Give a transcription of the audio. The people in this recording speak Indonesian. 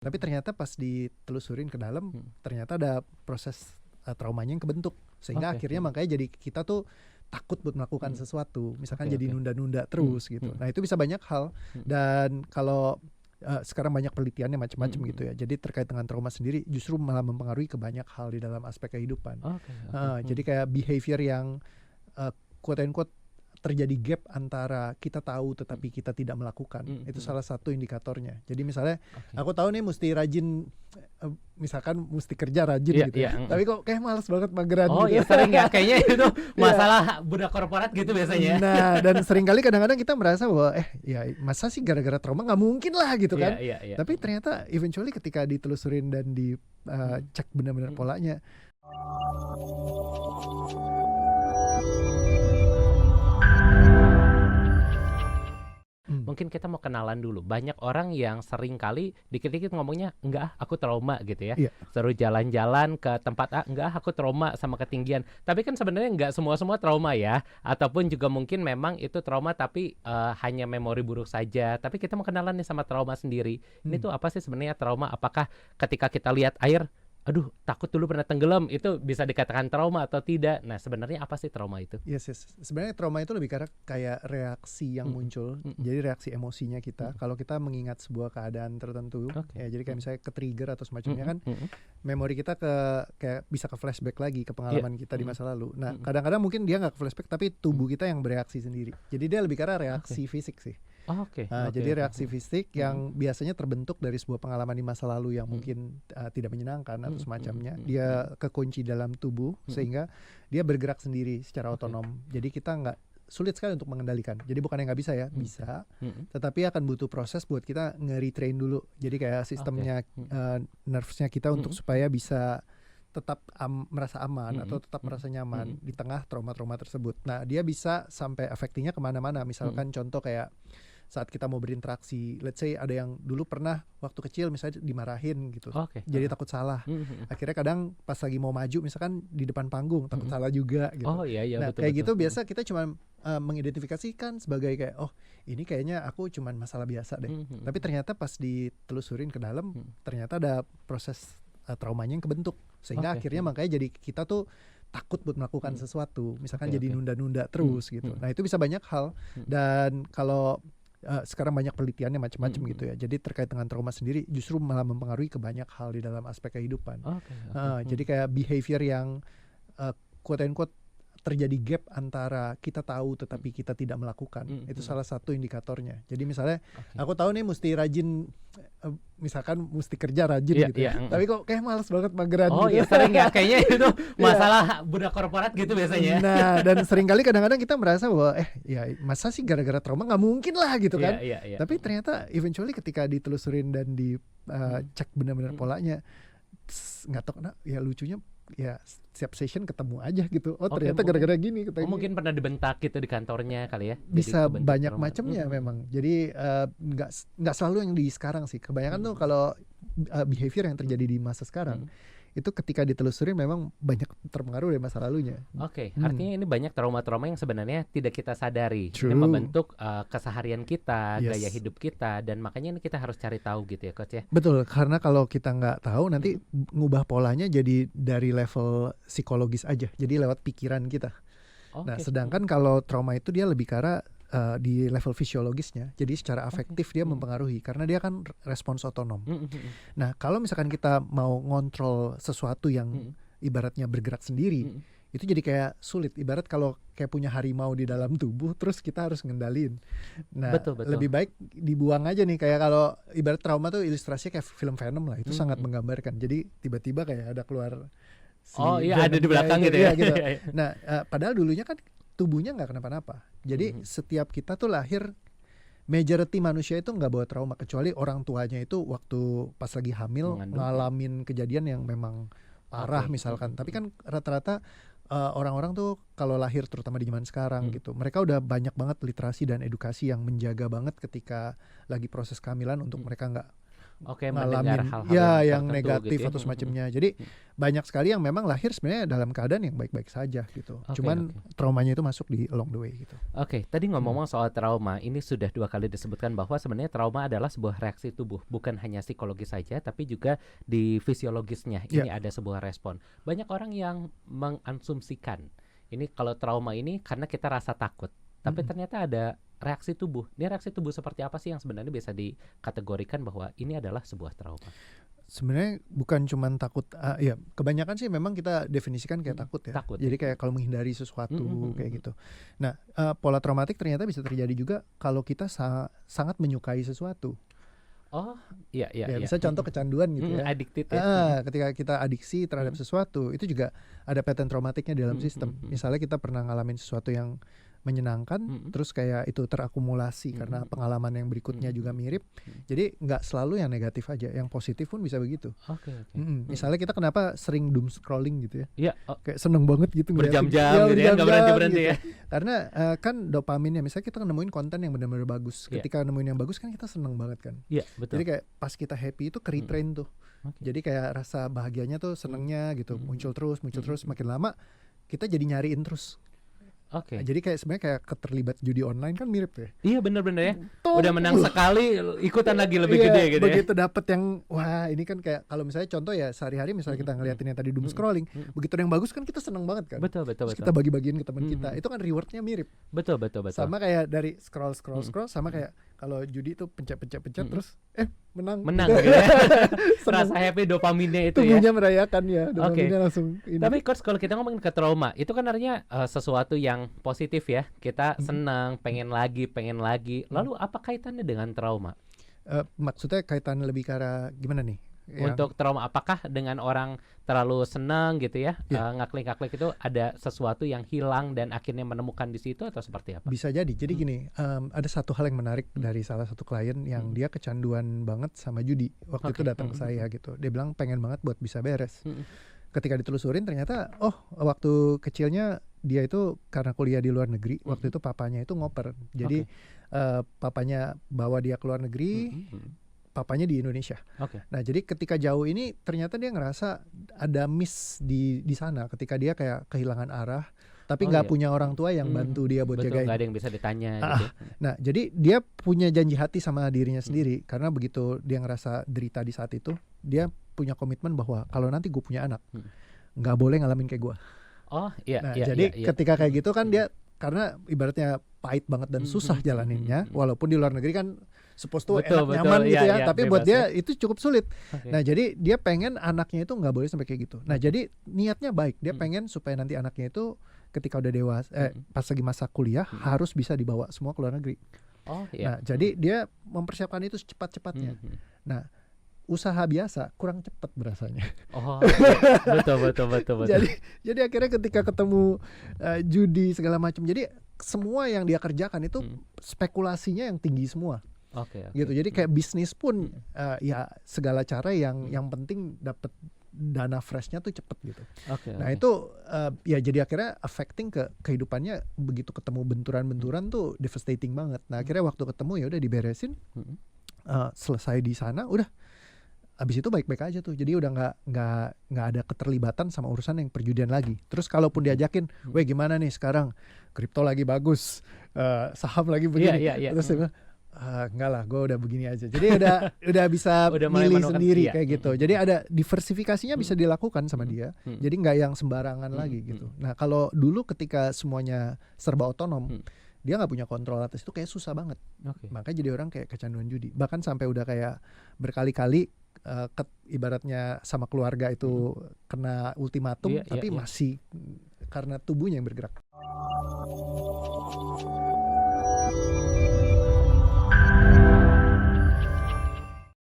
Tapi ternyata pas ditelusurin ke dalam, ternyata ada proses traumanya yang kebentuk. Sehingga akhirnya makanya jadi kita tuh takut buat melakukan sesuatu. Misalkan jadi nunda-nunda terus gitu. Nah itu bisa banyak hal. Dan kalau sekarang banyak penelitiannya macam-macam gitu ya. Jadi terkait dengan trauma sendiri justru malah mempengaruhi ke banyak hal di dalam aspek kehidupan. Jadi kayak behavior yang quote and quote terjadi gap antara kita tahu tetapi kita tidak melakukan. Itu salah satu indikatornya. Jadi misalnya aku tahu nih mesti rajin, misalkan mesti kerja rajin gitu ya. Tapi kok kayak malas banget mageran gitu. Iya sering ya, kayaknya itu masalah budak korporat gitu biasanya. Nah dan seringkali kadang-kadang kita merasa bahwa ya masa sih gara-gara trauma, nggak mungkin lah gitu kan. Tapi ternyata eventually ketika ditelusurin dan dicek benar-benar polanya. Mungkin kita mau kenalan dulu. Banyak orang yang sering kali dikit-dikit ngomongnya, enggak aku trauma gitu ya. Seru jalan-jalan ke tempat enggak aku trauma sama ketinggian. Tapi kan sebenarnya enggak semua trauma ya. Ataupun juga mungkin memang itu trauma tapi hanya memori buruk saja. Tapi kita mau kenalan nih sama trauma sendiri. Ini tuh apa sih sebenarnya trauma? Apakah ketika kita lihat air, aduh takut dulu pernah tenggelam, itu bisa dikatakan trauma atau tidak? Nah sebenarnya apa sih trauma itu? Yes. Sebenarnya trauma itu lebih kayak reaksi yang muncul. Jadi reaksi emosinya kita kalau kita mengingat sebuah keadaan tertentu. Ya jadi kayak misalnya ke trigger atau semacamnya kan, memori kita kayak bisa ke flashback lagi ke pengalaman kita di masa lalu. Nah kadang-kadang mungkin dia nggak ke flashback tapi tubuh kita yang bereaksi sendiri. Jadi dia lebih karena reaksi fisik sih. Jadi reaksi fisik yang biasanya terbentuk dari sebuah pengalaman di masa lalu yang mungkin tidak menyenangkan atau semacamnya. Dia kekunci dalam tubuh sehingga dia bergerak sendiri secara otonom. Jadi kita nggak sulit sekali untuk mengendalikan. Jadi bukan yang nggak bisa ya, bisa. Tetapi akan butuh proses buat kita nge-retrain dulu. Jadi kayak sistemnya nervesnya kita untuk supaya bisa tetap merasa aman atau tetap merasa nyaman di tengah trauma-trauma tersebut. Nah dia bisa sampai efeknya kemana-mana. Misalkan contoh kayak saat kita mau berinteraksi, let's say ada yang dulu pernah waktu kecil misalnya dimarahin gitu, jadi takut salah. Akhirnya kadang pas lagi mau maju misalkan di depan panggung takut salah juga gitu. Nah betul, kayak gitu biasa kita cuma mengidentifikasikan sebagai kayak ini kayaknya aku cuma masalah biasa deh. Tapi ternyata pas ditelusurin ke dalam, ternyata ada proses traumanya yang kebentuk. Sehingga akhirnya makanya jadi kita tuh takut buat melakukan sesuatu. Misalkan jadi nunda-nunda terus gitu. Nah itu bisa banyak hal. Dan kalau sekarang banyak penelitiannya macam-macam gitu ya. Jadi terkait dengan trauma sendiri justru malah mempengaruhi ke banyak hal di dalam aspek kehidupan. Jadi kayak behavior yang quote and quote terjadi gap antara kita tahu tetapi kita tidak melakukan. Itu salah satu indikatornya. Jadi misalnya aku tahu nih mesti rajin, misalkan mesti kerja rajin gitu ya. Tapi kok kayak malas banget mageran gitu. Iya sering ya, kayaknya itu masalah budak korporat gitu biasanya. Nah dan seringkali kadang-kadang kita merasa bahwa ya masa sih gara-gara trauma, nggak mungkin lah gitu kan. Tapi ternyata eventually ketika ditelusurin dan dicek benar-benar polanya, nggak tahu ya lucunya ya setiap session ketemu aja gitu. Ternyata gara-gara gini. Mungkin pernah dibentak gitu di kantornya kali ya. Bisa banyak macamnya memang. Jadi nggak selalu yang di sekarang sih. Kebanyakan tuh kalau behavior yang terjadi di masa sekarang itu ketika ditelusurin memang banyak terpengaruh dari masa lalunya. Artinya ini banyak trauma-trauma yang sebenarnya tidak kita sadari. Ini membentuk keseharian kita, gaya hidup kita, dan makanya ini kita harus cari tahu gitu ya Coach ya. Betul, karena kalau kita nggak tahu nanti ngubah polanya jadi dari level psikologis aja, jadi lewat pikiran kita. Nah sedangkan kalau trauma itu dia lebih ke arah di level fisiologisnya, jadi secara afektif dia mempengaruhi karena dia kan respons otonom. Nah kalau misalkan kita mau ngontrol sesuatu yang ibaratnya bergerak sendiri, itu jadi kayak sulit. Ibarat kalau kayak punya harimau di dalam tubuh terus kita harus ngendalin. Nah betul. Lebih baik dibuang aja nih. Kayak kalau ibarat trauma tuh ilustrasinya kayak film Venom lah, itu sangat menggambarkan. Jadi tiba-tiba kayak ada keluar ada di belakang gitu ya. Gitu. Nah padahal dulunya kan tubuhnya nggak kenapa-napa. Jadi setiap kita tuh lahir, majority manusia itu nggak bawa trauma, kecuali orang tuanya itu waktu pas lagi hamil ngalamin kejadian yang memang parah misalkan. Tapi kan rata-rata orang-orang tuh kalau lahir terutama di zaman sekarang gitu, mereka udah banyak banget literasi dan edukasi yang menjaga banget ketika lagi proses kehamilan untuk mereka nggak ngalamin yang negatif gitu atau semacamnya. Jadi banyak sekali yang memang lahir sebenarnya dalam keadaan yang baik-baik saja gitu. Cuman traumanya itu masuk di along the way gitu. Tadi ngomong soal trauma, ini sudah 2 kali disebutkan bahwa sebenarnya trauma adalah sebuah reaksi tubuh, bukan hanya psikologis saja, tapi juga di fisiologisnya. Ini ada sebuah respon. Banyak orang yang mengasumsikan ini kalau trauma ini karena kita rasa takut, tapi ternyata ada reaksi tubuh. Ini reaksi tubuh seperti apa sih yang sebenarnya bisa dikategorikan bahwa ini adalah sebuah trauma? Sebenarnya bukan cuma takut, ya kebanyakan sih memang kita definisikan kayak takut ya. Jadi kayak kalau menghindari sesuatu kayak gitu. Nah, pola traumatik ternyata bisa terjadi juga kalau kita sangat menyukai sesuatu. Iya. Bisa contoh kecanduan gitu ya. Addicted ya. Ketika kita adiksi terhadap sesuatu, itu juga ada pattern traumatiknya di dalam sistem. Misalnya kita pernah ngalamin sesuatu yang menyenangkan, terus kayak itu terakumulasi karena pengalaman yang berikutnya juga mirip. Jadi nggak selalu yang negatif aja, yang positif pun bisa begitu. Misalnya kita kenapa sering doom scrolling gitu ya? Kayak seneng banget gitu berjam-jam gitu ya, nggak berhenti-berhenti gitu. Ya. Karena kan dopaminnya, misalnya kita nemuin konten yang benar-benar bagus. Ketika nemuin yang bagus kan kita seneng banget kan. Iya, betul. Jadi kayak pas kita happy itu ke-retrain tuh. Jadi kayak rasa bahagianya tuh senengnya gitu, muncul terus, makin lama kita jadi nyariin terus. Jadi kayak sebenarnya kayak keterlibat judi online kan mirip ya. Iya benar-benar ya. Udah menang sekali, ikutan lagi lebih gede gitu begitu dapet yang wah ini kan kayak kalau misalnya contoh ya sehari-hari misalnya kita ngeliatin yang tadi doom scrolling, begitu yang bagus kan kita seneng banget kan. Betul. Terus kita bagi-bagiin ke teman kita, itu kan rewardnya mirip. Betul. Sama kayak dari scroll sama kayak kalau judi tuh pencet terus menang gitu ya. Rasa happy dopaminnya itu tubuhnya merayakan ya, dopaminnya langsung ini. Tapi Coach, kalau kita ngomongin ke trauma, itu kan artinya sesuatu yang positif ya. Kita senang, pengen lagi. Lalu apa kaitannya dengan trauma? Maksudnya kaitannya lebih ke arah gimana nih? Untuk trauma, apakah dengan orang terlalu senang gitu ya, ngaklik-ngaklik itu ada sesuatu yang hilang dan akhirnya menemukan di situ atau seperti apa? Bisa jadi gini, ada satu hal yang menarik dari salah satu klien yang dia kecanduan banget sama judi. Waktu itu datang ke saya gitu, dia bilang pengen banget buat bisa beres. Ketika ditelusurin ternyata waktu kecilnya dia itu karena kuliah di luar negeri, waktu itu papanya itu ngoper. Jadi papanya bawa dia ke luar negeri, papanya di Indonesia. Nah, jadi ketika jauh ini ternyata dia ngerasa ada miss di sana ketika dia kayak kehilangan arah, tapi nggak punya orang tua yang bantu dia buat jagain. Nggak ada yang bisa ditanya gitu. Nah, jadi dia punya janji hati sama dirinya sendiri karena begitu dia ngerasa derita di saat itu, dia punya komitmen bahwa kalau nanti gue punya anak, nggak boleh ngalamin kayak gue. Jadi ketika kayak gitu kan dia karena ibaratnya pahit banget dan susah jalaninnya, walaupun di luar negeri kan supposed to enak nyaman gitu ya, tapi buat dia itu cukup sulit. Nah, jadi dia pengen anaknya itu nggak boleh sampai kayak gitu. Nah, jadi niatnya baik, dia pengen supaya nanti anaknya itu ketika udah dewasa, pas lagi masa kuliah harus bisa dibawa semua ke luar negeri. Nah, jadi dia mempersiapkan itu secepat-cepatnya. Nah, usaha biasa kurang cepat berasanya. Betul. Jadi akhirnya ketika ketemu judi segala macam, jadi semua yang dia kerjakan itu spekulasinya yang tinggi semua. Gitu. Jadi kayak bisnis pun ya segala cara yang penting dapat dana freshnya tuh cepet gitu. Nah itu ya jadi akhirnya affecting ke kehidupannya, begitu ketemu benturan-benturan tuh devastating banget. Nah akhirnya waktu ketemu ya udah diberesin, selesai di sana udah. Abis itu baik-baik aja tuh, jadi udah nggak ada keterlibatan sama urusan yang perjudian lagi. Terus kalaupun diajakin, weh gimana nih sekarang kripto lagi bagus, saham lagi begini, terus dia bilang, enggak lah, gue udah begini aja. Jadi udah bisa milih sendiri kayak gitu. Jadi ada diversifikasinya bisa dilakukan sama dia. Jadi nggak yang sembarangan lagi gitu. Nah kalau dulu ketika semuanya serba otonom, dia nggak punya kontrol atas itu, kayak susah banget. Makanya jadi orang kayak kecanduan judi. Bahkan sampai udah kayak berkali-kali ibaratnya sama keluarga itu kena ultimatum, tapi masih karena tubuhnya yang bergerak.